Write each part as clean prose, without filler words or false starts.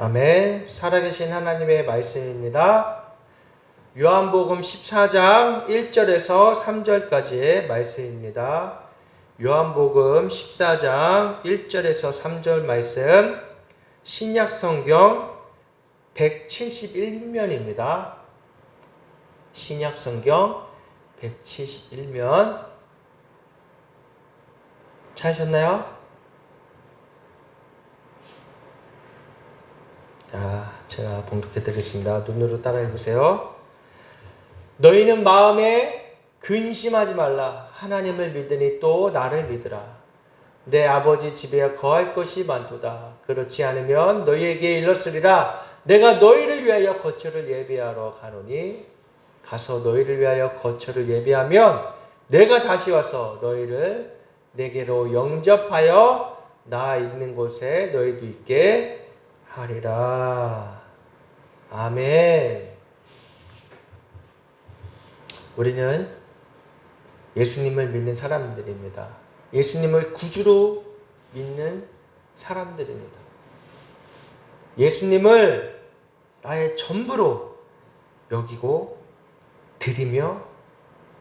아멘. 살아계신 하나님의 말씀입니다. 요한복음 14장 1절에서 3절까지의 말씀입니다. 요한복음 14장 1절에서 3절 말씀, 신약성경 171면입니다. 신약성경 171면 찾으셨나요? 자, 제가 봉독해 드리겠습니다. 눈으로 따라해 보세요. 너희는 마음에 근심하지 말라. 하나님을 믿으니 또 나를 믿으라. 내 아버지 집에 거할 것이 많도다. 그렇지 않으면 너희에게 일렀으리라. 내가 너희를 위하여 거처를 예비하러 가노니 가서 너희를 위하여 거처를 예비하면 내가 다시 와서 너희를 내게로 영접하여 나 있는 곳에 너희도 있게 하리라. 아멘. 우리는 예수님을 믿는 사람들입니다. 예수님을 구주로 믿는 사람들입니다. 예수님을 나의 전부로 여기고 드리며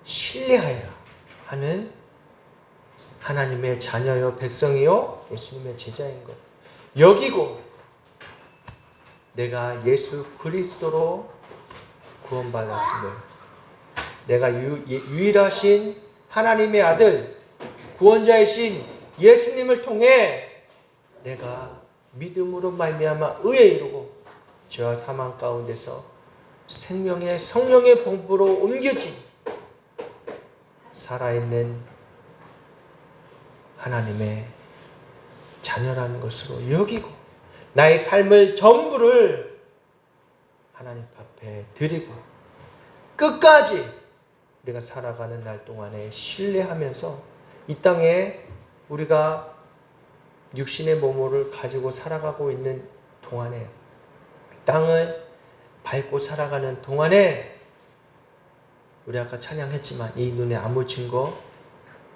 신뢰하여 하는 하나님의 자녀요 백성이요 예수님의 제자인 것 여기고 내가 예수 그리스도로 구원받았음을, 내가 유일하신 하나님의 아들 구원자이신 예수님을 통해 내가 믿음으로 말미암아 의에 이르고 죄와 사망 가운데서 생명의 성령의 봉부로 옮겨진 살아있는 하나님의 자녀라는 것으로 여기고 나의 삶을 전부를 하나님 앞에 드리고 끝까지 우리가 살아가는 날 동안에 신뢰하면서 이 땅에 우리가 육신의 몸을 가지고 살아가고 있는 동안에 땅을 밟고 살아가는 동안에 우리 아까 찬양했지만 이 눈에 아무 증거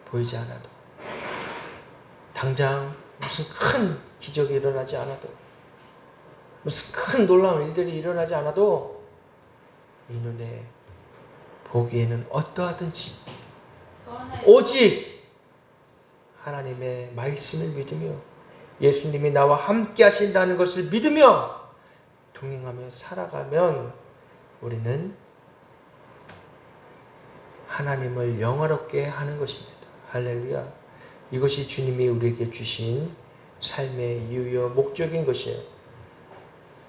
보이지 않아도 당장 무슨 큰 기적이 일어나지 않아도 무슨 큰 놀라운 일들이 일어나지 않아도 이 눈에 보기에는 어떠하든지 오직 하나님의 말씀을 믿으며 예수님이 나와 함께 하신다는 것을 믿으며 동행하며 살아가면 우리는 하나님을 영화롭게 하는 것입니다. 할렐루야. 이것이 주님이 우리에게 주신 삶의 이유요 목적인 것이에요.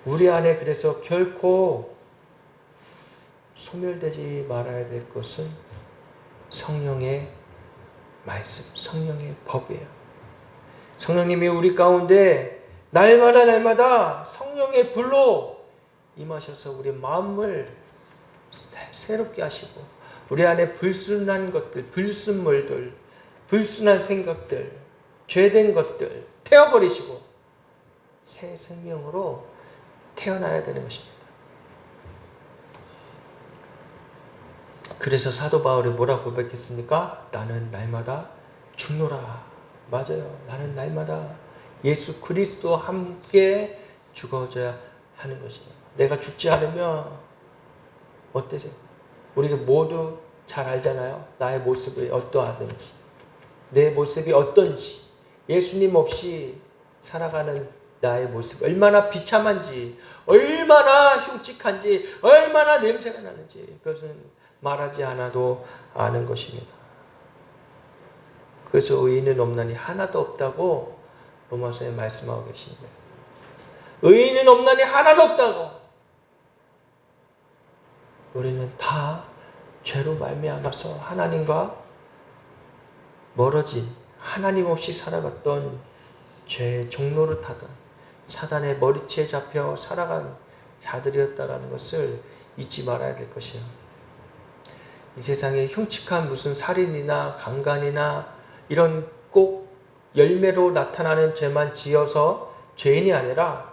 우리 안에 그래서 결코 소멸되지 말아야 될 것은 성령의 말씀, 성령의 법이에요. 성령님이 우리 가운데 날마다 성령의 불로 임하셔서 우리 마음을 새롭게 하시고 우리 안에 불순한 것들, 불순물들, 불순한 생각들, 죄된 것들 태워버리시고 새 생명으로 태어나야 되는 것입니다. 그래서 사도 바울이 뭐라고 고백했습니까? 나는 날마다 죽노라. 맞아요. 나는 날마다 예수 그리스도와 함께 죽어져야 하는 것입니다. 내가 죽지 않으면 어때요? 우리가 모두 잘 알잖아요. 나의 모습이 어떠하든지 내 모습이 어떤지 예수님 없이 살아가는 나의 모습 얼마나 비참한지 얼마나 흉측한지 얼마나 냄새가 나는지 그것은 말하지 않아도 아는 것입니다. 그래서 의인은 없나니 하나도 없다고 로마서에 말씀하고 계십니다. 의인은 없나니 하나도 없다고. 우리는 다 죄로 말미암아서 하나님과 멀어진 하나님 없이 살아갔던 죄의 종로를 타던 사단의 머리채에 잡혀 살아간 자들이었다라는 것을 잊지 말아야 될 것이에요. 이 세상에 흉측한 무슨 살인이나 강간이나 이런 꼭 열매로 나타나는 죄만 지어서 죄인이 아니라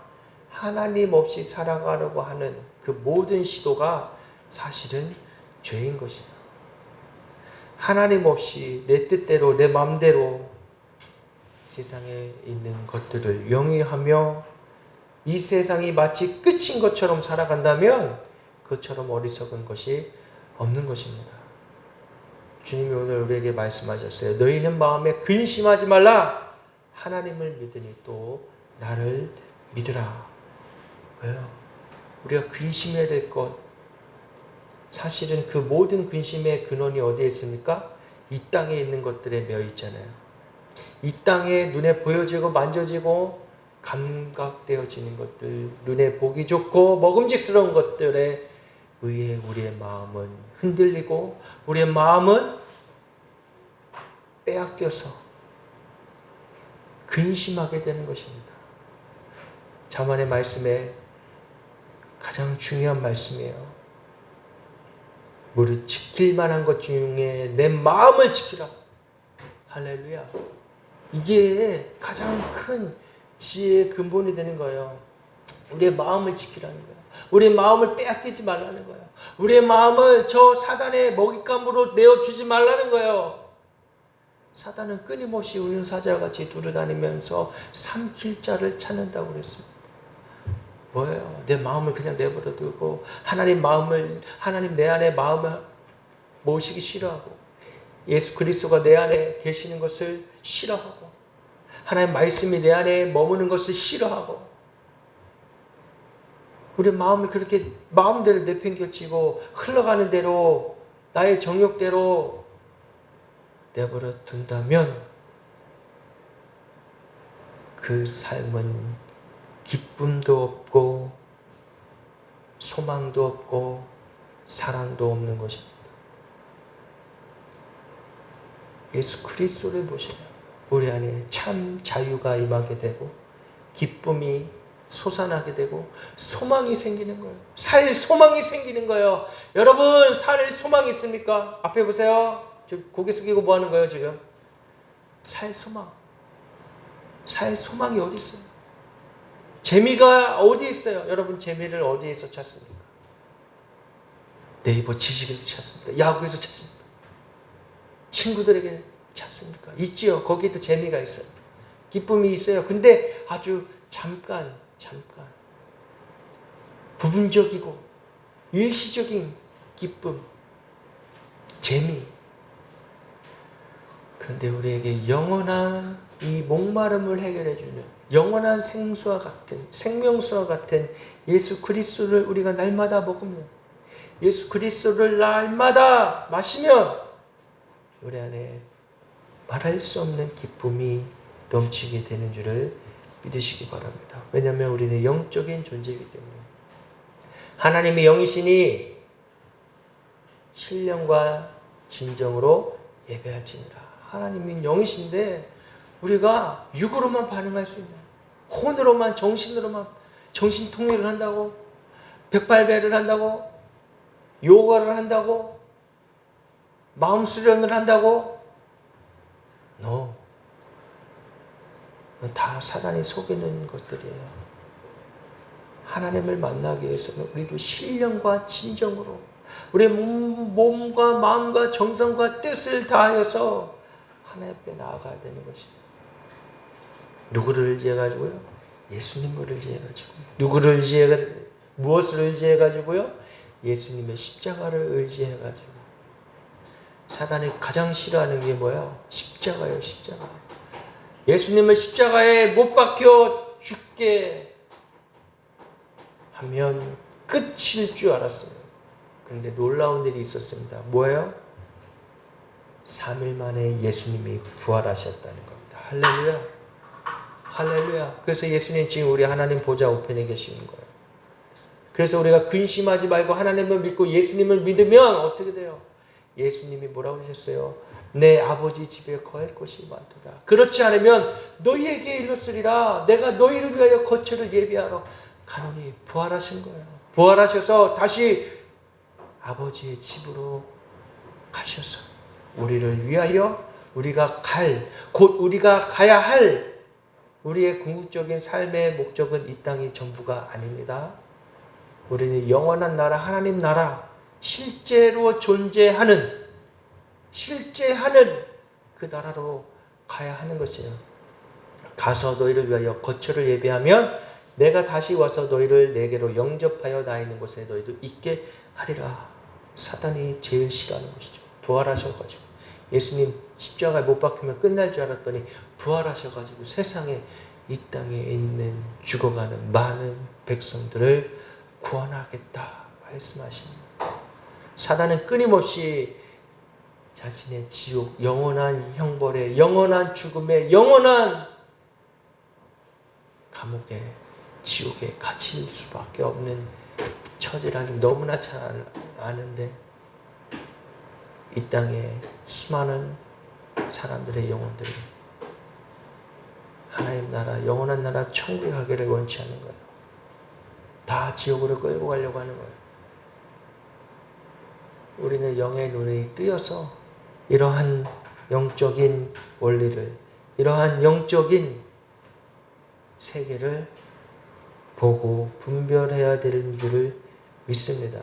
하나님 없이 살아가려고 하는 그 모든 시도가 사실은 죄인 것이에요. 하나님 없이 내 뜻대로 내 마음대로 세상에 있는 것들을 영위하며 이 세상이 마치 끝인 것처럼 살아간다면 그것처럼 어리석은 것이 없는 것입니다. 주님이 오늘 우리에게 말씀하셨어요. 너희는 마음에 근심하지 말라. 하나님을 믿으니 또 나를 믿으라. 왜요? 우리가 근심해야 될 것, 사실은 그 모든 근심의 근원이 어디에 있습니까? 이 땅에 있는 것들에 매여 있잖아요. 이 땅에 눈에 보여지고 만져지고 감각되어지는 것들, 눈에 보기 좋고 먹음직스러운 것들에 의해 우리의 마음은 흔들리고 우리의 마음은 빼앗겨서 근심하게 되는 것입니다. 자만의 말씀에 가장 중요한 말씀이에요. 무릇 지킬 만한 것 중에 내 마음을 지키라. 할렐루야. 이게 가장 큰 지혜의 근본이 되는 거예요. 우리의 마음을 지키라는 거예요. 우리의 마음을 빼앗기지 말라는 거예요. 우리의 마음을 저 사단의 먹잇감으로 내어주지 말라는 거예요. 사단은 끊임없이 우유사자와 같이 두루다니면서 삼킬 자를 찾는다고 그랬습니다. 뭐예요? 내 마음을 그냥 내버려 두고 하나님 내 안에 마음을 모시기 싫어하고 예수 그리스도가 내 안에 계시는 것을 싫어하고 하나님 말씀이 내 안에 머무는 것을 싫어하고 우리 마음이 그렇게 마음대로 내팽겨치고 흘러가는 대로 나의 정욕대로 내버려 둔다면 그 삶은 기쁨도 없고 소망도 없고 사랑도 없는 것입니다. 예수 그리스도를 보시면 우리 안에 참 자유가 임하게 되고 기쁨이 솟아나게 되고 소망이 생기는 거예요. 살 소망이 생기는 거예요. 여러분 살 소망이 있습니까? 앞에 보세요. 고개 숙이고 뭐 하는 거예요 지금? 살 소망. 살 소망이 어디 있어요? 재미가 어디 있어요? 여러분 재미를 어디에서 찾습니까? 네이버 지식에서 찾습니까? 야구에서 찾습니까? 친구들에게 찾습니까? 있지요. 거기에도 재미가 있어요. 기쁨이 있어요. 근데 아주 잠깐 부분적이고 일시적인 기쁨, 재미. 그런데 우리에게 영원한 이 목마름을 해결해주는 영원한 생수와 같은 생명수와 같은 예수 그리스도를 우리가 날마다 먹으면 예수 그리스도를 날마다 마시면 우리 안에 말할 수 없는 기쁨이 넘치게 되는 줄을 믿으시기 바랍니다. 왜냐하면 우리는 영적인 존재이기 때문에 하나님의 영이시니 신령과 진정으로 예배할지니라. 하나님이 영이신데 우리가 육으로만 반응할 수 있나요? 혼으로만 정신으로만 정신통일을 한다고 108배를 한다고 요가를 한다고 마음 수련을 한다고 No. 다 사단이 속이는 것들이에요. 하나님을 만나기 위해서는 우리도 신령과 진정으로 우리의 몸과 마음과 정성과 뜻을 다하여서 하나님 앞에 나아가야 되는 것입니다. 누구를 의지해가지고요? 예수님을 의지해가지고. 무엇을 의지해가지고요? 예수님의 십자가를 의지해가지고. 사단이 가장 싫어하는 게 뭐야? 십자가예요, 십자가. 예수님을 십자가에 못 박혀 죽게 하면 끝일 줄 알았어요. 그런데 놀라운 일이 있었습니다. 뭐예요? 3일 만에 예수님이 부활하셨다는 겁니다. 할렐루야. 할렐루야. 그래서 예수님 지금 우리 하나님 보좌 우편에 계시는 거예요. 그래서 우리가 근심하지 말고 하나님을 믿고 예수님을 믿으면 어떻게 돼요? 예수님이 뭐라고 그러셨어요? 내 아버지 집에 거할 곳이 많도다. 그렇지 않으면 너희에게 이르렀으리라. 내가 너희를 위하여 거처를 예비하러 가노니. 부활하신 거예요. 부활하셔서 다시 아버지의 집으로 가셔서 우리를 위하여 우리가 곧 우리가 가야 할 우리의 궁극적인 삶의 목적은 이 땅이 전부가 아닙니다. 우리는 영원한 나라, 하나님 나라, 실제로 존재하는 그 나라로 가야 하는 것이에요. 가서 너희를 위하여 거처를 예비하면 내가 다시 와서 너희를 내게로 영접하여 나 있는 곳에 너희도 있게 하리라. 사단이 제일 싫어하는 것이죠. 부활하셔가지고 예수님 십자가에 못 박히면 끝날 줄 알았더니 부활하셔가지고 세상에 이 땅에 있는 죽어가는 많은 백성들을 구원하겠다 말씀하십니다. 사단은 끊임없이 자신의 지옥, 영원한 형벌에, 영원한 죽음에, 영원한 감옥에, 지옥에 갇힐 수밖에 없는 처지라는 너무나 잘 아는데 이 땅에 수많은 사람들의 영혼들이 하나님 나라, 영원한 나라 천국에 가기를 원치 않는 거예요. 다 지옥으로 끌고 가려고 하는 거예요. 우리는 영의 눈이 뜨여서 이러한 영적인 원리를, 이러한 영적인 세계를 보고 분별해야 되는 줄을 믿습니다.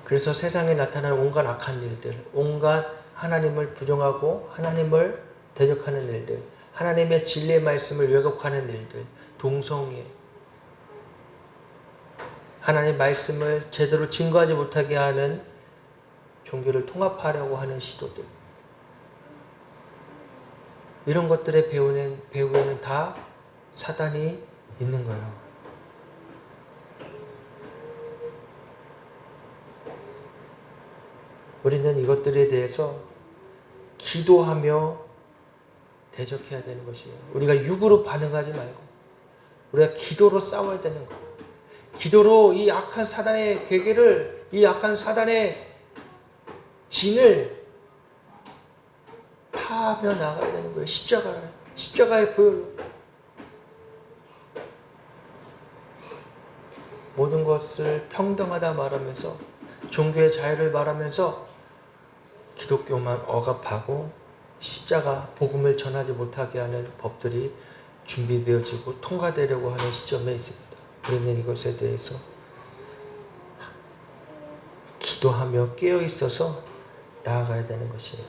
그래서 세상에 나타나는 온갖 악한 일들, 온갖 하나님을 부정하고 하나님을 대적하는 일들, 하나님의 진리의 말씀을 왜곡하는 일들, 동성애, 하나님의 말씀을 제대로 증거하지 못하게 하는 종교를 통합하려고 하는 시도들, 이런 것들의 배후에는 다 사단이 있는 거예요. 우리는 이것들에 대해서 기도하며 대적해야 되는 것이에요. 우리가 육으로 반응하지 말고 우리가 기도로 싸워야 되는 거예요. 기도로 이 악한 사단의 계계를, 이 악한 사단의 진을 파하며 나가야 되는 거예요. 십자가의 보혈로. 모든 것을 평등하다 말하면서, 종교의 자유를 말하면서 기독교만 억압하고 십자가 복음을 전하지 못하게 하는 법들이 준비되어지고 통과되려고 하는 시점에 있습니다. 우리는 이것에 대해서 기도하며 깨어 있어서 나아가야 되는 것이에요.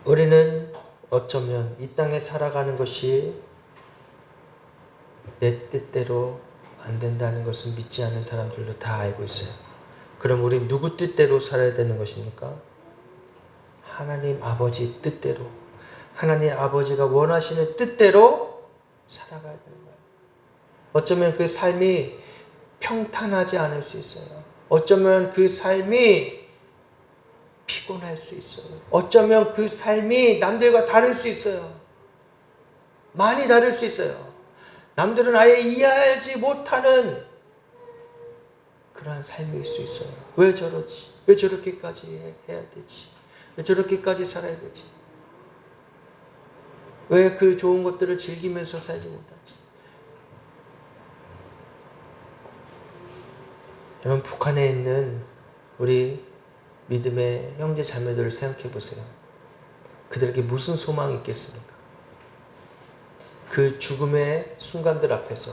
우리는 어쩌면 이 땅에 살아가는 것이 내 뜻대로 안 된다는 것을 믿지 않는 사람들도 다 알고 있어요. 그럼 우리 누구 뜻대로 살아야 되는 것입니까? 하나님 아버지 뜻대로, 하나님 아버지가 원하시는 뜻대로 살아가야 되는 거예요. 어쩌면 그 삶이 평탄하지 않을 수 있어요. 어쩌면 그 삶이 피곤할 수 있어요. 어쩌면 그 삶이 남들과 다를 수 있어요. 많이 다를 수 있어요. 남들은 아예 이해하지 못하는 그러한 삶일 수 있어요. 왜 저러지? 왜 저렇게까지 해야 되지? 왜 저렇게까지 살아야 되지? 왜 그 좋은 것들을 즐기면서 살지 못하지? 여러분, 북한에 있는 우리 믿음의 형제 자매들을 생각해 보세요. 그들에게 무슨 소망이 있겠습니까? 그 죽음의 순간들 앞에서,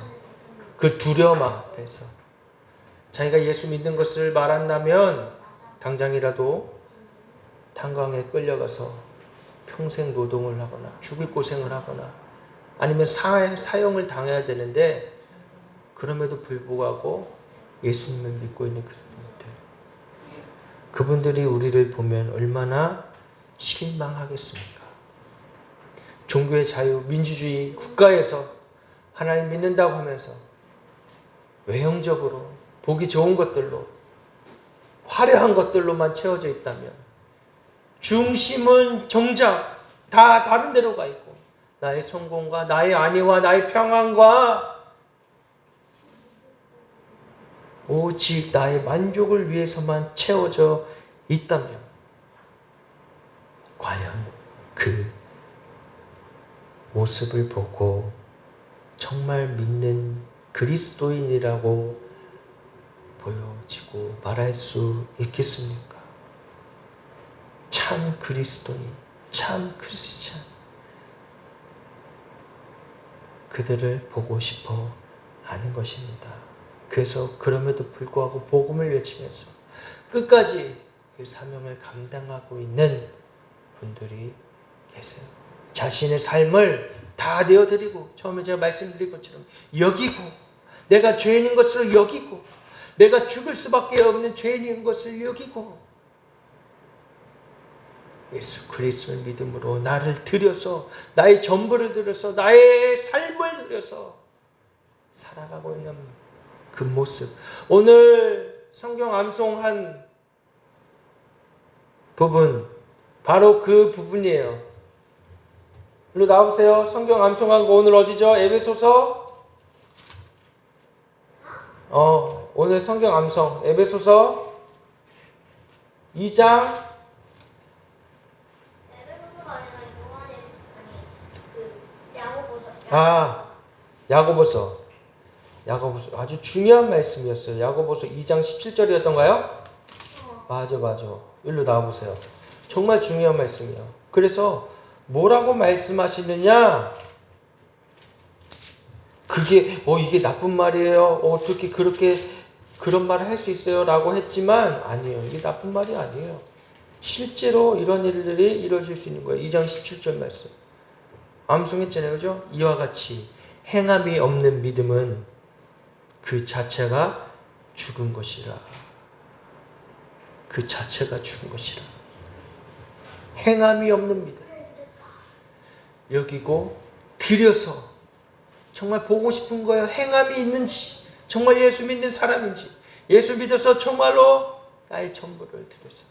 그 두려움 앞에서 자기가 예수 믿는 것을 말한다면 당장이라도 탄광에 끌려가서 평생 노동을 하거나 죽을 고생을 하거나 아니면 사형을 당해야 되는데, 그럼에도 불구하고 예수님을 믿고 있는 그분들, 그분들이 우리를 보면 얼마나 실망하겠습니까? 종교의 자유, 민주주의 국가에서 하나님 믿는다고 하면서 외형적으로 보기 좋은 것들로, 화려한 것들로만 채워져 있다면 중심은 정작 다 다른 데로 가 있고, 나의 성공과 나의 안위와 나의 평안과 오직 나의 만족을 위해서만 채워져 있다면, 과연 그 모습을 보고 정말 믿는 그리스도인이라고 보여지고 말할 수 있겠습니까? 참 그리스도인, 참 크리스찬, 그들을 보고 싶어 하는 것입니다. 그래서 그럼에도 불구하고 복음을 외치면서 끝까지 그 사명을 감당하고 있는 분들이 계세요. 자신의 삶을 다 내어드리고, 처음에 제가 말씀드린 것처럼 여기고, 내가 죄인인 것을 여기고, 내가 죽을 수밖에 없는 죄인인 것을 여기고, 예수 그리스도를 믿음으로 나를 들여서, 나의 전부를 들여서, 나의 삶을 들여서 살아가고 있는 그 모습. 오늘 성경 암송한 부분, 바로 그 부분이에요. 일로 나오세요. 성경 암송한 거 오늘 어디죠? 에베소서. 오늘 성경 암송 에베소서 2장. 야고보서 아주 중요한 말씀이었어요. 야고보서 2장 17절이었던가요? 맞아. 일로 나와보세요. 정말 중요한 말씀이에요. 그래서 뭐라고 말씀하시느냐? 그게 이게 나쁜 말이에요. 어떻게 그렇게 그런 말을 할 수 있어요? 라고 했지만 아니에요. 이게 나쁜 말이 아니에요. 실제로 이런 일들이 이루어질 수 있는 거예요. 2장 17절 말씀. 암송했잖아요. 그죠? 이와 같이 행함이 없는 믿음은 그 자체가 죽은 것이라. 그 자체가 죽은 것이라. 행함이 없는 믿음. 여기고 들여서 정말 보고 싶은 거예요. 행함이 있는지, 정말 예수 믿는 사람인지, 예수 믿어서 정말로 나의 전부를 들여서.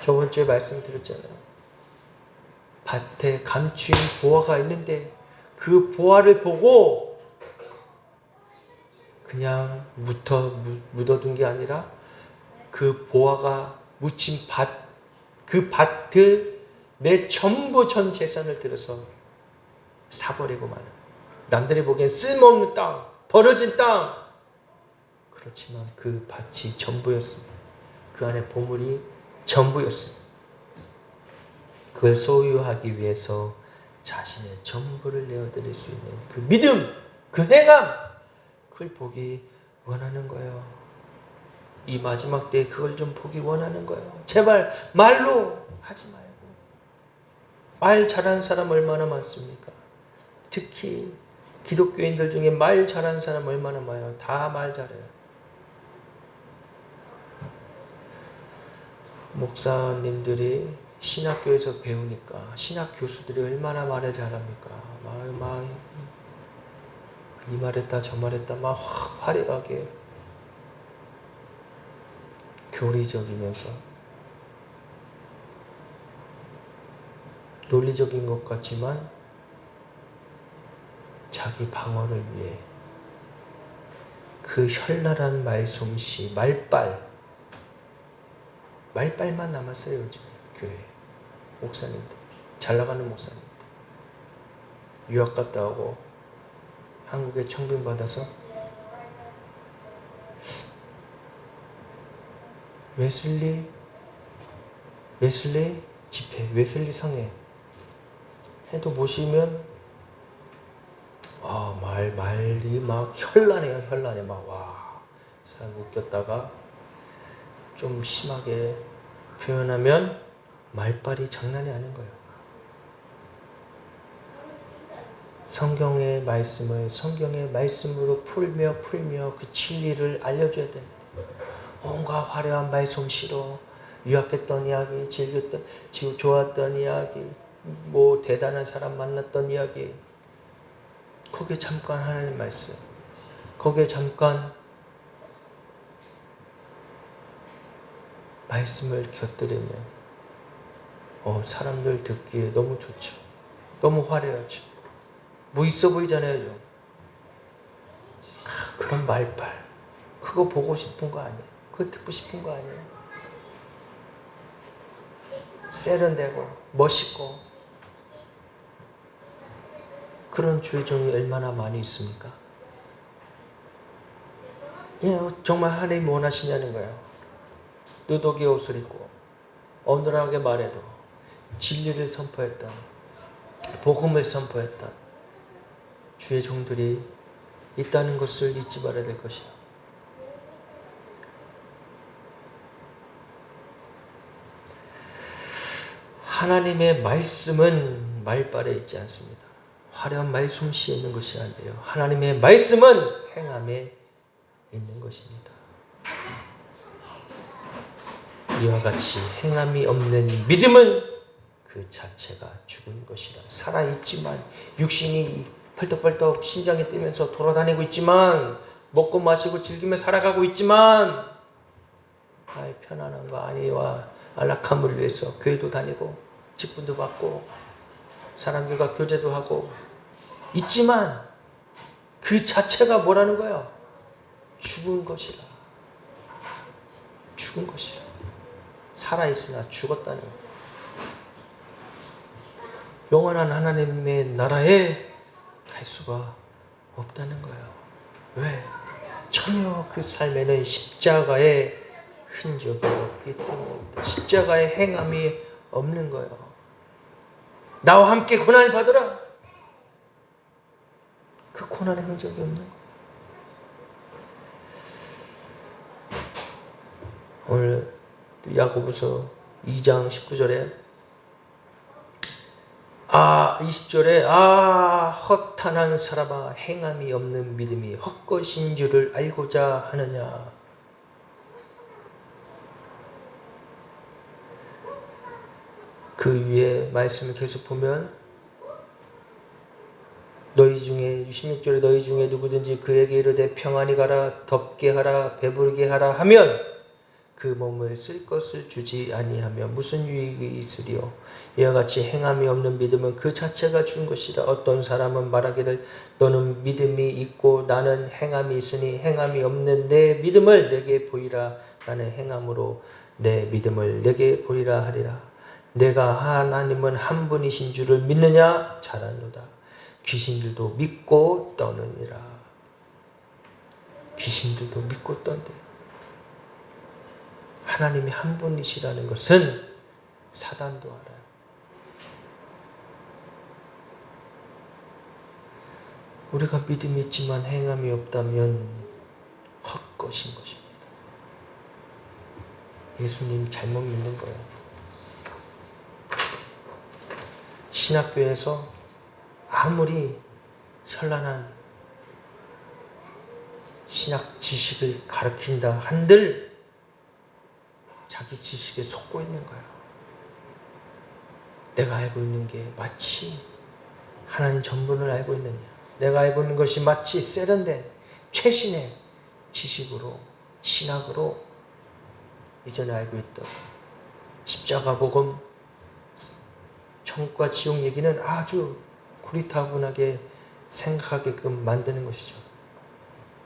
저번 주에 말씀드렸잖아요. 밭에 감추인 보화가 있는데 그 보화를 보고 그냥 묻어둔 게 아니라 그 보화가 묻힌 그 밭을 내 전부 전 재산을 들여서 사버리고 마는, 남들이 보기엔 쓸모없는 땅, 버려진 땅, 그렇지만 그 밭이 전부였습니다. 그 안에 보물이 전부였습니다. 그걸 소유하기 위해서 자신의 전부를 내어드릴 수 있는 그 믿음, 그 행함, 그걸 보기 원하는 거예요. 이 마지막 때에 그걸 좀 보기 원하는 거예요. 제발 말로 하지 말고. 말 잘하는 사람 얼마나 많습니까? 특히 기독교인들 중에 말 잘하는 사람 얼마나 많아요. 다 말 잘해요. 목사님들이 신학교에서 배우니까 신학 교수들이 얼마나 말을 잘합니까? 막 이 말했다 저 말했다 막 화려하게 교리적이면서 논리적인 것 같지만 자기 방어를 위해 그 현란한 말솜씨, 말빨만 남았어요. 요즘 교회 목사님들, 잘 나가는 목사님들 유학 갔다 오고 한국에 청빙받아서 웨슬리 집회, 웨슬리 성회 해도 보시면 말이 막 현란해 막 와. 사람 웃겼다가 좀 심하게 표현하면 말빨이 장난이 아닌 거예요. 성경의 말씀을 성경의 말씀으로 풀며 그 진리를 알려줘야 됩니다. 온갖 화려한 말솜씨로 유학했던 이야기, 좋았던 이야기, 뭐 대단한 사람 만났던 이야기, 거기에 잠깐 하나님 말씀, 거기에 잠깐 말씀을 곁들이면 사람들 듣기에 너무 좋죠. 너무 화려하죠. 뭐 있어 보이잖아요. 좀. 그런 말빨, 그거 보고 싶은 거 아니에요. 그거 듣고 싶은 거 아니에요. 세련되고 멋있고 그런 주의 종이 얼마나 많이 있습니까? 정말 하나님 원하시냐는 거예요. 누더기 옷을 입고 어눌하게 말해도 진리를 선포했던, 복음을 선포했던 주의 종들이 있다는 것을 잊지 말아야 될 것이야. 하나님의 말씀은 말발에 있지 않습니다. 화려한 말솜씨에 있는 것이 아니에요. 하나님의 말씀은 행함에 있는 것입니다. 이와 같이 행함이 없는 믿음은 그 자체가 죽은 것이라. 살아있지만 육신이 펄떡펄떡 심장이 뛰면서 돌아다니고 있지만 먹고 마시고 즐기며 살아가고 있지만 나의 편안함과 안위와 안락함을 위해서 교회도 다니고 직분도 받고 사람들과 교제도 하고 있지만 그 자체가 뭐라는 거야? 죽은 것이라. 죽은 것이라. 살아있으나 죽었다는 거야. 영원한 하나님의 나라에 갈 수가 없다는 거예요. 왜? 전혀 그 삶에는 십자가의 흔적이 없기 때문입니다. 십자가의 행함이 없는 거예요. 나와 함께 고난을 받으라. 그 고난의 흔적이 없는 거예요. 오늘 야고보서 2장 19절에 20절에 허탄한 사람아 행함이 없는 믿음이 헛것인 줄을 알고자 하느냐. 그 위에 말씀을 계속 보면 너희 중에 16절에 너희 중에 누구든지 그에게 이르되 평안히 가라 덥게 하라 배부르게 하라 하면 그 몸을 쓸 것을 주지 아니하며 무슨 유익이 있으리요. 이와 같이 행함이 없는 믿음은 그 자체가 준 것이라. 어떤 사람은 말하기를 너는 믿음이 있고 나는 행함이 있으니 행함이 없는 내 믿음을 내게 보이라. 나는 행함으로 내 믿음을 내게 보이라 하리라. 내가 하나님은 한 분이신 줄을 믿느냐? 잘하노다. 귀신들도 믿고 떠느니라. 귀신들도 믿고 떤대. 하나님이 한 분이시라는 것은 사단도 알아요. 우리가 믿음이 있지만 행함이 없다면 헛것인 것입니다. 예수님 잘못 믿는 거예요. 신학교에서 아무리 현란한 신학 지식을 가르친다 한들 자기 지식에 속고 있는 거예요. 내가 알고 있는 게 마치 하나님 전분을 알고 있느냐. 내가 알고 있는 것이 마치 세련된 최신의 지식으로 신학으로 이전에 알고 있던 십자가 복음 천국과 지옥 얘기는 아주 고리타분하게 생각하게끔 만드는 것이죠.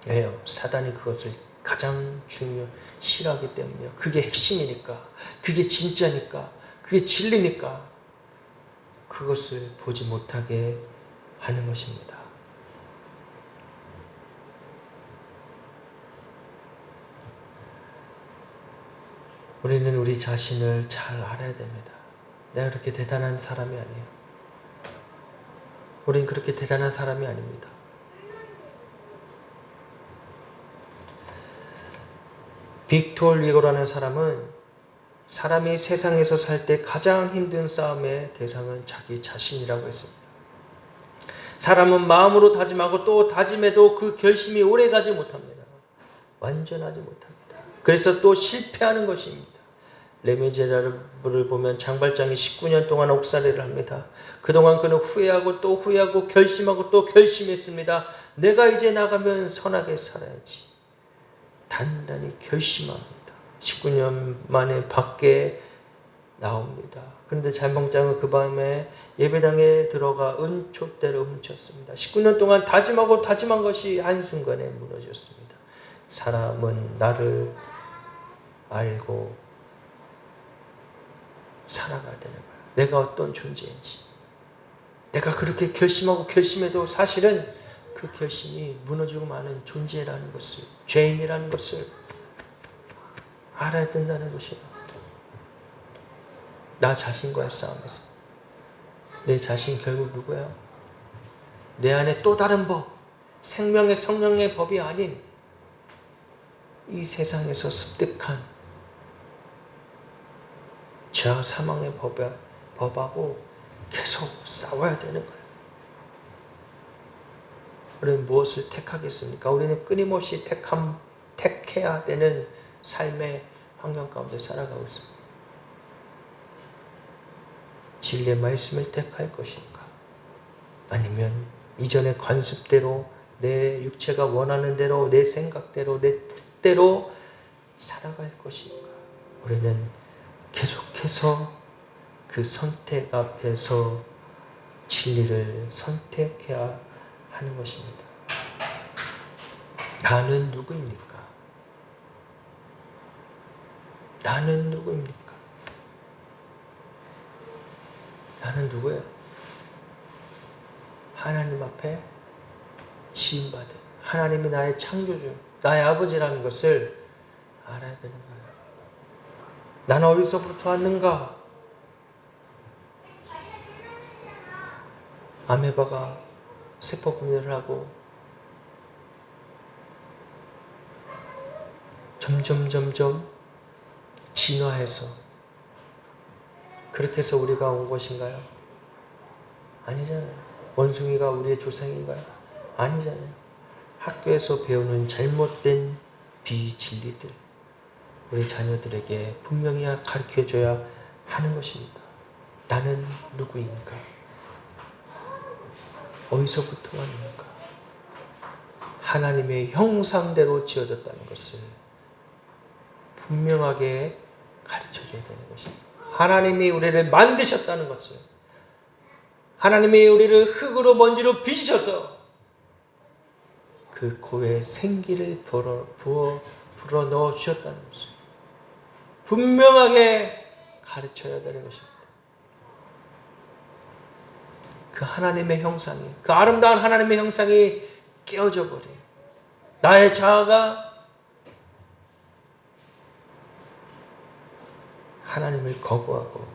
왜요? 사단이 그것을 가장 싫어하기 때문이에요. 그게 핵심이니까, 그게 진짜니까, 그게 진리니까 그것을 보지 못하게 하는 것입니다. 우리는 우리 자신을 잘 알아야 됩니다. 내가 그렇게 대단한 사람이 아니에요. 우린 그렇게 대단한 사람이 아닙니다. 빅토르 리고라는 사람은 사람이 세상에서 살 때 가장 힘든 싸움의 대상은 자기 자신이라고 했습니다. 사람은 마음으로 다짐하고 또 다짐해도 그 결심이 오래가지 못합니다. 완전하지 못합니다. 그래서 또 실패하는 것입니다. 레미제라블을 보면 장발장이 19년 동안 옥살이를 합니다. 그동안 그는 후회하고 또 후회하고 결심하고 또 결심했습니다. 내가 이제 나가면 선하게 살아야지. 단단히 결심합니다. 19년 만에 밖에 나옵니다. 그런데 장발장은 그 밤에 예배당에 들어가 은촛대를 훔쳤습니다. 19년 동안 다짐하고 다짐한 것이 한순간에 무너졌습니다. 사람은 나를 알고 살아가야 되는 거야. 내가 어떤 존재인지. 내가 그렇게 결심하고 결심해도 사실은 그 결심이 무너지고 마는 존재라는 것을, 죄인이라는 것을 알아야 된다는 것이야. 나 자신과의 싸움에서. 내 자신 결국 누구야? 내 안에 또 다른 법, 생명의 성령의 법이 아닌 이 세상에서 습득한 죄와 사망의 법하고 계속 싸워야 되는 거예요. 우리는 무엇을 택하겠습니까? 우리는 끊임없이 택해야 되는 삶의 환경 가운데 살아가고 있습니다. 진리의 말씀을 택할 것인가? 아니면 이전의 관습대로 내 육체가 원하는 대로 내 생각대로 내 뜻대로 살아갈 것인가? 우리는 계속해서 그 선택 앞에서 진리를 선택해야 하는 것입니다. 나는 누구입니까? 나는 누구입니까? 나는 누구예요? 하나님 앞에 지음받은 하나님이 나의 창조주, 나의 아버지라는 것을 알아야 되는 거예요. 나는 어디서부터 왔는가? 아메바가 세포 분열을 하고 점점 진화해서 그렇게 해서 우리가 온 것인가요? 아니잖아요. 원숭이가 우리의 조상인가요? 아니잖아요. 학교에서 배우는 잘못된 비진리들 우리 자녀들에게 분명히 가르쳐줘야 하는 것입니다. 나는 누구인가? 어디서부터 왔는가? 하나님의 형상대로 지어졌다는 것을 분명하게 가르쳐줘야 되는 것입니다. 하나님이 우리를 만드셨다는 것을, 하나님이 우리를 흙으로 먼지로 빚으셔서 그 코에 생기를 불어 넣어 주셨다는 것을 분명하게 가르쳐야 되는 것입니다. 그 하나님의 형상이, 그 아름다운 하나님의 형상이 깨어져 버린 나의 자아가 하나님을 거부하고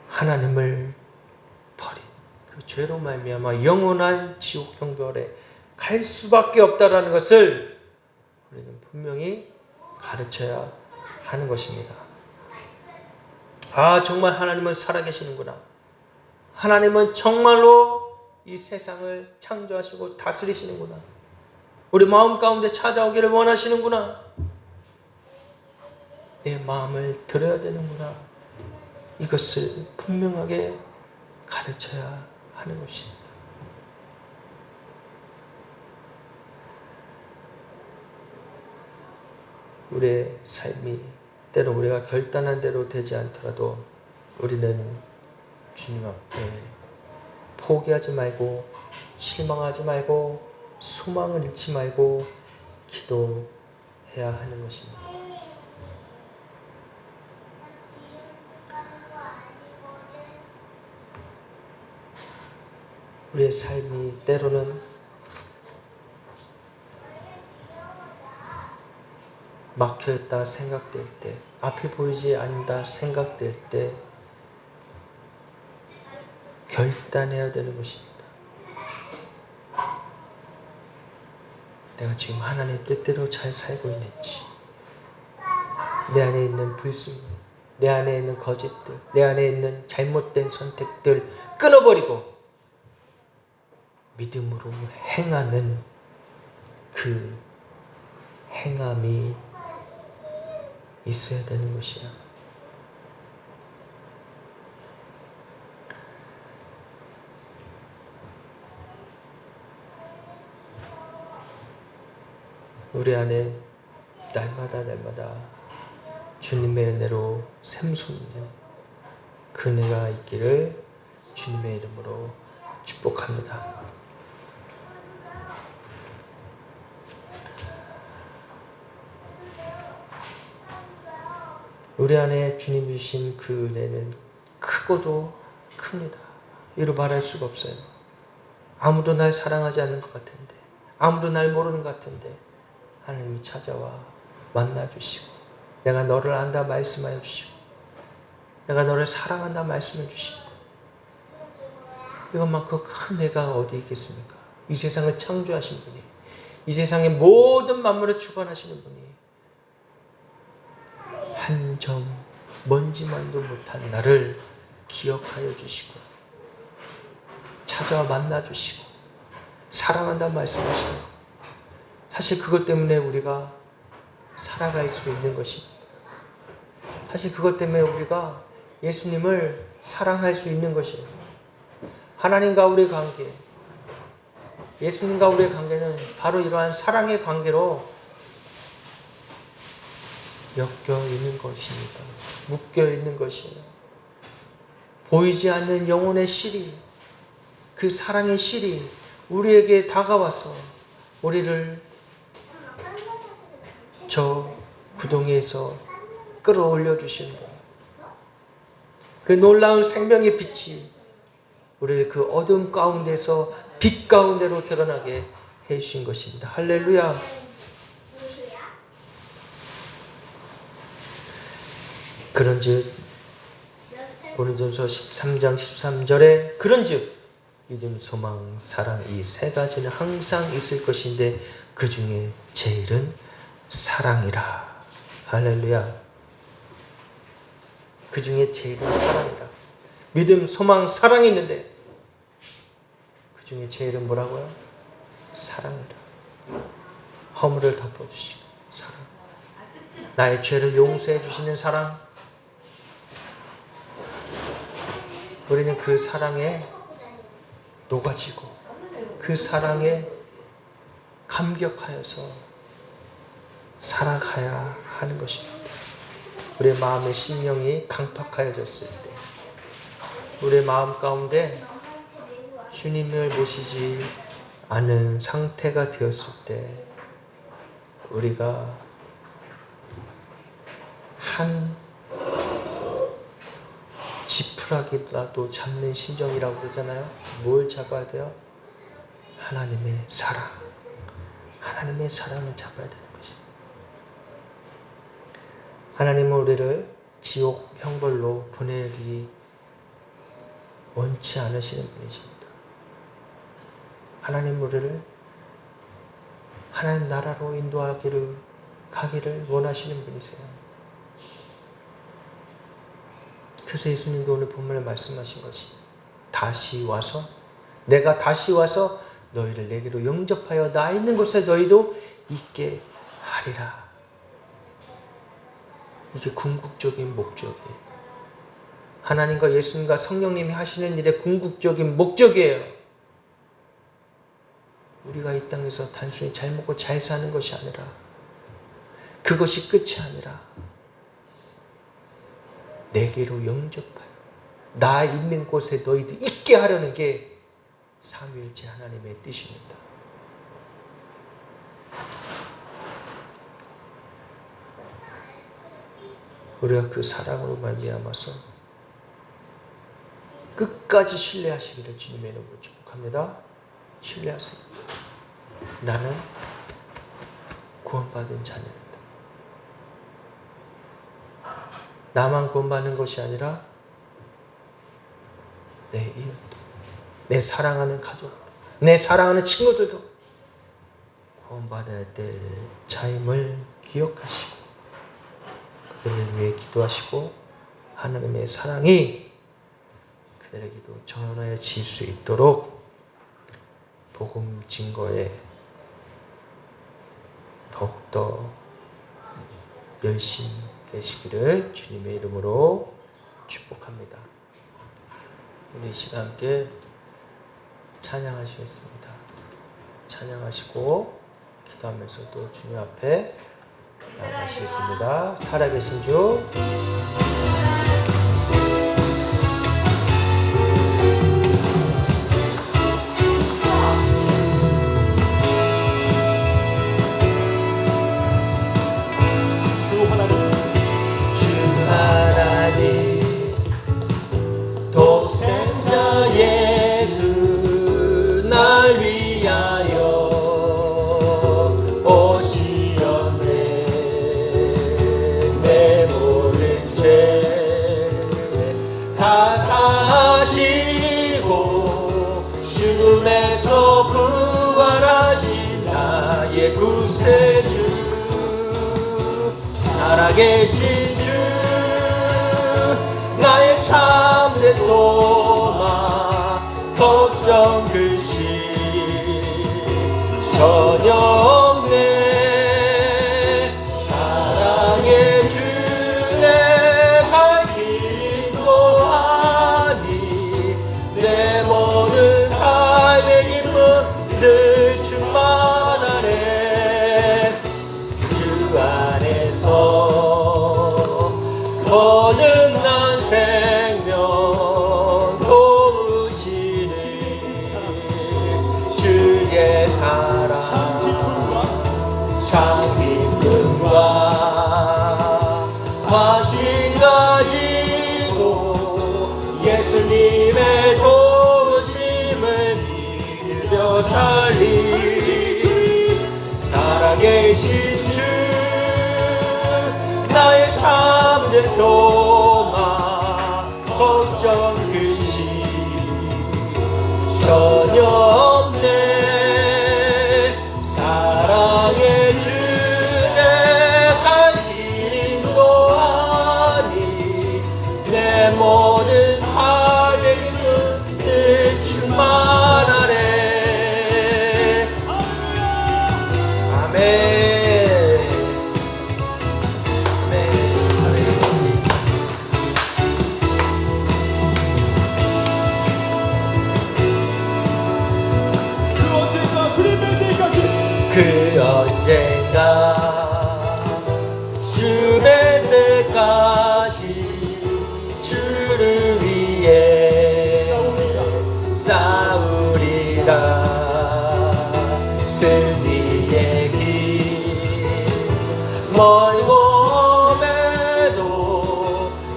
하나님을 버린 그 죄로 말미암아 영원한 지옥 형벌에 갈 수밖에 없다라는 것을 우리는 분명히 가르쳐야 하는 것입니다. 아, 정말 하나님은 살아계시는구나. 하나님은 정말로 이 세상을 창조하시고 다스리시는구나. 우리 마음 가운데 찾아오기를 원하시는구나. 내 마음을 들어야 되는구나. 이것을 분명하게 가르쳐야 하는 것입니다. 우리의 삶이 때로 우리가 결단한 대로 되지 않더라도 우리는 주님 앞에 포기하지 말고 실망하지 말고 소망을 잃지 말고 기도해야 하는 것입니다. 우리의 삶이 때로는 막혀있다 생각될 때, 앞이 보이지 않는다 생각될 때 결단해야 되는 것입니다. 내가 지금 하나님의 뜻대로 잘 살고 있는지, 내 안에 있는 불순물, 내 안에 있는 거짓들, 내 안에 있는 잘못된 선택들 끊어버리고 믿음으로 행하는 그 행함이 있어야 되는 것이야. 우리 안에 날마다 주님의 은혜로 샘솟는 그 은혜가 있기를 주님의 이름으로 축복합니다. 우리 안에 주님 주신 그 은혜는 크고도 큽니다. 이루 말할 수가 없어요. 아무도 날 사랑하지 않는 것 같은데, 아무도 날 모르는 것 같은데 하나님이 찾아와 만나주시고, 내가 너를 안다 말씀하여 주시고, 내가 너를 사랑한다 말씀해 주시고, 이것만큼 큰 은혜가 어디 있겠습니까? 이 세상을 창조하신 분이, 이 세상의 모든 만물을 주관하시는 분이 한 점 먼지만도 못한 나를 기억하여 주시고 찾아와 만나 주시고 사랑한다는 말씀하시고, 사실 그것 때문에 우리가 살아갈 수 있는 것입니다. 사실 그것 때문에 우리가 예수님을 사랑할 수 있는 것이에요. 하나님과 우리의 관계, 예수님과 우리의 관계는 바로 이러한 사랑의 관계로 엮여 있는 것입니다. 묶여 있는 것이에요. 보이지 않는 영혼의 실이, 그 사랑의 실이 우리에게 다가와서 우리를 저 구덩이에서 끌어올려 주시는 거예요. 그 놀라운 생명의 빛이 우리를 그 어둠 가운데서 빛 가운데로 드러나게 해주신 것입니다. 할렐루야. 그런즉 고린도전서 13장 13절에 그런즉 믿음, 소망, 사랑 이 세 가지는 항상 있을 것인데 그 중에 제일은 사랑이라. 할렐루야. 그 중에 제일은 사랑이라. 믿음, 소망, 사랑이 있는데 그 중에 제일은 뭐라고요? 사랑이라. 허물을 덮어주시고 사랑. 나의 죄를 용서해 주시는 사랑. 우리는 그 사랑에 녹아지고 그 사랑에 감격하여서 살아가야 하는 것입니다. 우리의 마음의 심령이 강팍하여졌을 때, 우리의 마음 가운데 주님을 모시지 않은 상태가 되었을 때, 우리가 한 지푸라기라도 잡는 심정이라고 그러잖아요. 뭘 잡아야 돼요? 하나님의 사랑. 하나님의 사랑을 잡아야 되는 것입니다. 하나님은 우리를 지옥 형벌로 보내기 원치 않으시는 분이십니다. 하나님 우리를 하나님 나라로 가기를 원하시는 분이세요. 그래서 예수님도 오늘 본문에 말씀하신 것이 내가 다시 와서 너희를 내게로 영접하여 나 있는 곳에 너희도 있게 하리라. 이게 궁극적인 목적이에요. 하나님과 예수님과 성령님이 하시는 일의 궁극적인 목적이에요. 우리가 이 땅에서 단순히 잘 먹고 잘 사는 것이 아니라, 그것이 끝이 아니라 내게로 영접하여 나 있는 곳에 너희도 있게 하려는 게 삼위일체 하나님의 뜻입니다. 우리가 그 사랑으로 말미암아서 끝까지 신뢰하시기를 주님의 이름으로 축복합니다. 신뢰하세요. 나는 구원받은 자녀입니다. 나만 구원받는 것이 아니라 내 이웃도, 내 사랑하는 가족, 내 사랑하는 친구들도 구원받아야 될 자임을 기억하시고 그들을 위해 기도하시고 하나님의 사랑이 그들에게도 전해질 수 있도록 복음 증거에 더욱더 열심히 되시기를 주님의 이름으로 축복합니다. 우리 이 시간 함께 찬양하시겠습니다. 찬양하시고 기도하면서 또 주님 앞에 나가시겠습니다. 살아계신 주 독생자 예수 날 위하여 오시었네. 내 모든 죄 다 사시고 죽음에서 부활하신 나의 구세주 살아계신 주 나의 참된 걱정 근심 전혀 없네. 사랑의 주내 갈 길 인도하니 내 모든 삶의 기쁨 늘 충만하네. 주 안에서 거듭난 생명 도우시는 주의 사랑 참 기쁨과 화신 가지고 예수님의 도우심을 믿으며 살리 살아계신 주 나의 참된 소망 걱정 근심 전혀 없네. 사랑의 주내 갈 길 인도하니 내 모든 삶의 기쁨 늘 충만하네. 아멘. 그 언젠가 주의 때까지 주를 위해 싸우리라. 승리의 길 멀고 험해도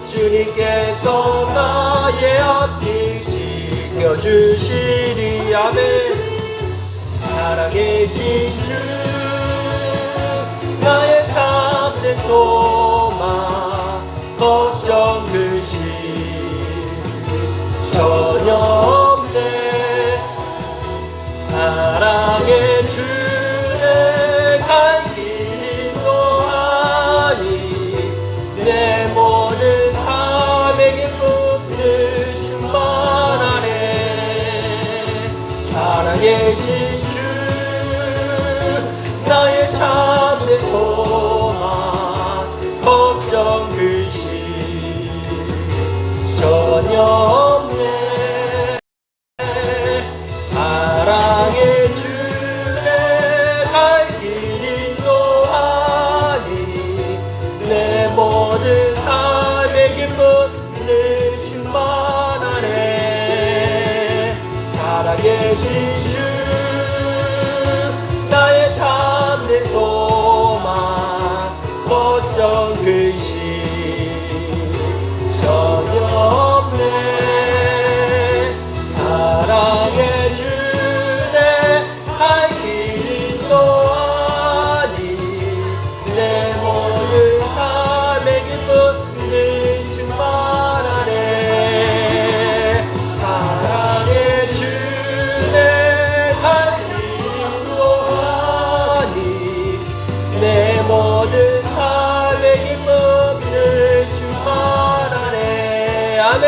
주님께서 나의 앞길 지켜주시리. 아멘. 살아계신 주 나의 참된 소망 걱정 근심 전혀 없네. 사랑의 주내 갈 길 인도하니 내 모든 삶의 기쁨 늘 충만하네. 살아계신 나의 참된 소망 걱정 근심 전혀 없네. 사랑의 주내 갈 길 인도하니 내 모든 삶의 기쁨 늘 충만하네. 살아계신 주 나의 참된 소망 걱정 근심 전혀 없네. 사랑의 주내 갈 길 인도하니 내 모든 삶의 기쁨 늘 충만하네. 사랑의 주내 갈 내 모든 삶의 기쁨 늘 충만하네. 아멘.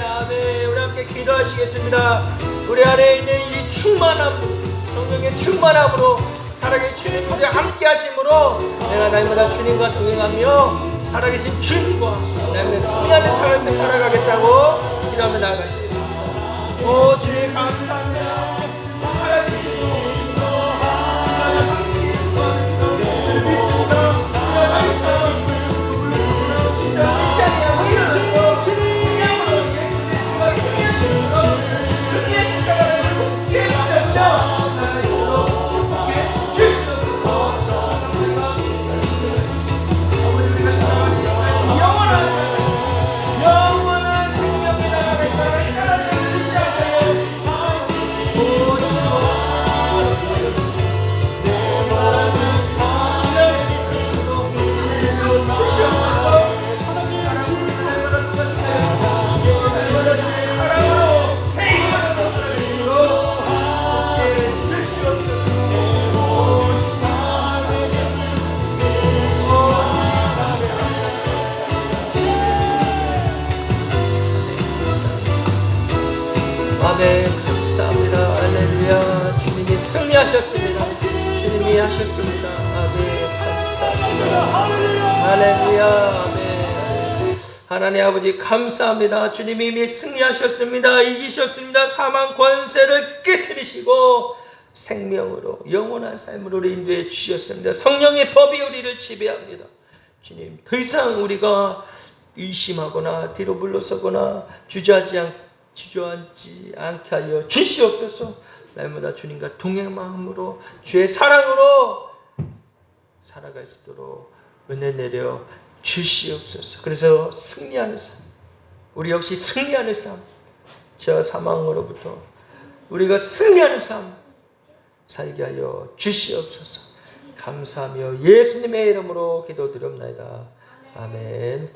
아멘. 우리 함께 기도하시겠습니다. 우리 안에 있는 이 충만함, 성령의 충만함으로 살아계신 주님 우리 함께 하심으로 내가 날마다 주님과 동행하며 살아계신 주님과 나의 승리 안에 살아가겠다고 기도하며 나아가시겠습니다. 오 주님 감사합니다. 살아계신 영원한 생명이 나가겠다. 아멘. 감사합니다. 할렐루야. 주님이 승리하셨습니다. 주님이 하셨습니다. 아멘. 감사합니다. 할렐루야. 아멘. 하나님 아버지 감사합니다. 주님이 이미 승리하셨습니다. 이기셨습니다. 사망 권세를 깨뜨리시고 생명으로 영원한 삶으로 우리 인도해 주셨습니다. 성령의 법이 우리를 지배합니다. 주님, 더 이상 우리가 의심하거나 뒤로 물러서거나 주저앉지 않게 하여 주시옵소서. 날마다 주님과 동행 마음으로 주의 사랑으로 살아갈 수 있도록 은혜 내려 주시옵소서. 그래서 승리하는 삶, 우리 역시 승리하는 삶, 저 사망으로부터 우리가 승리하는 삶 살게 하여 주시옵소서. 감사하며 예수님의 이름으로 기도드립니다. 아멘.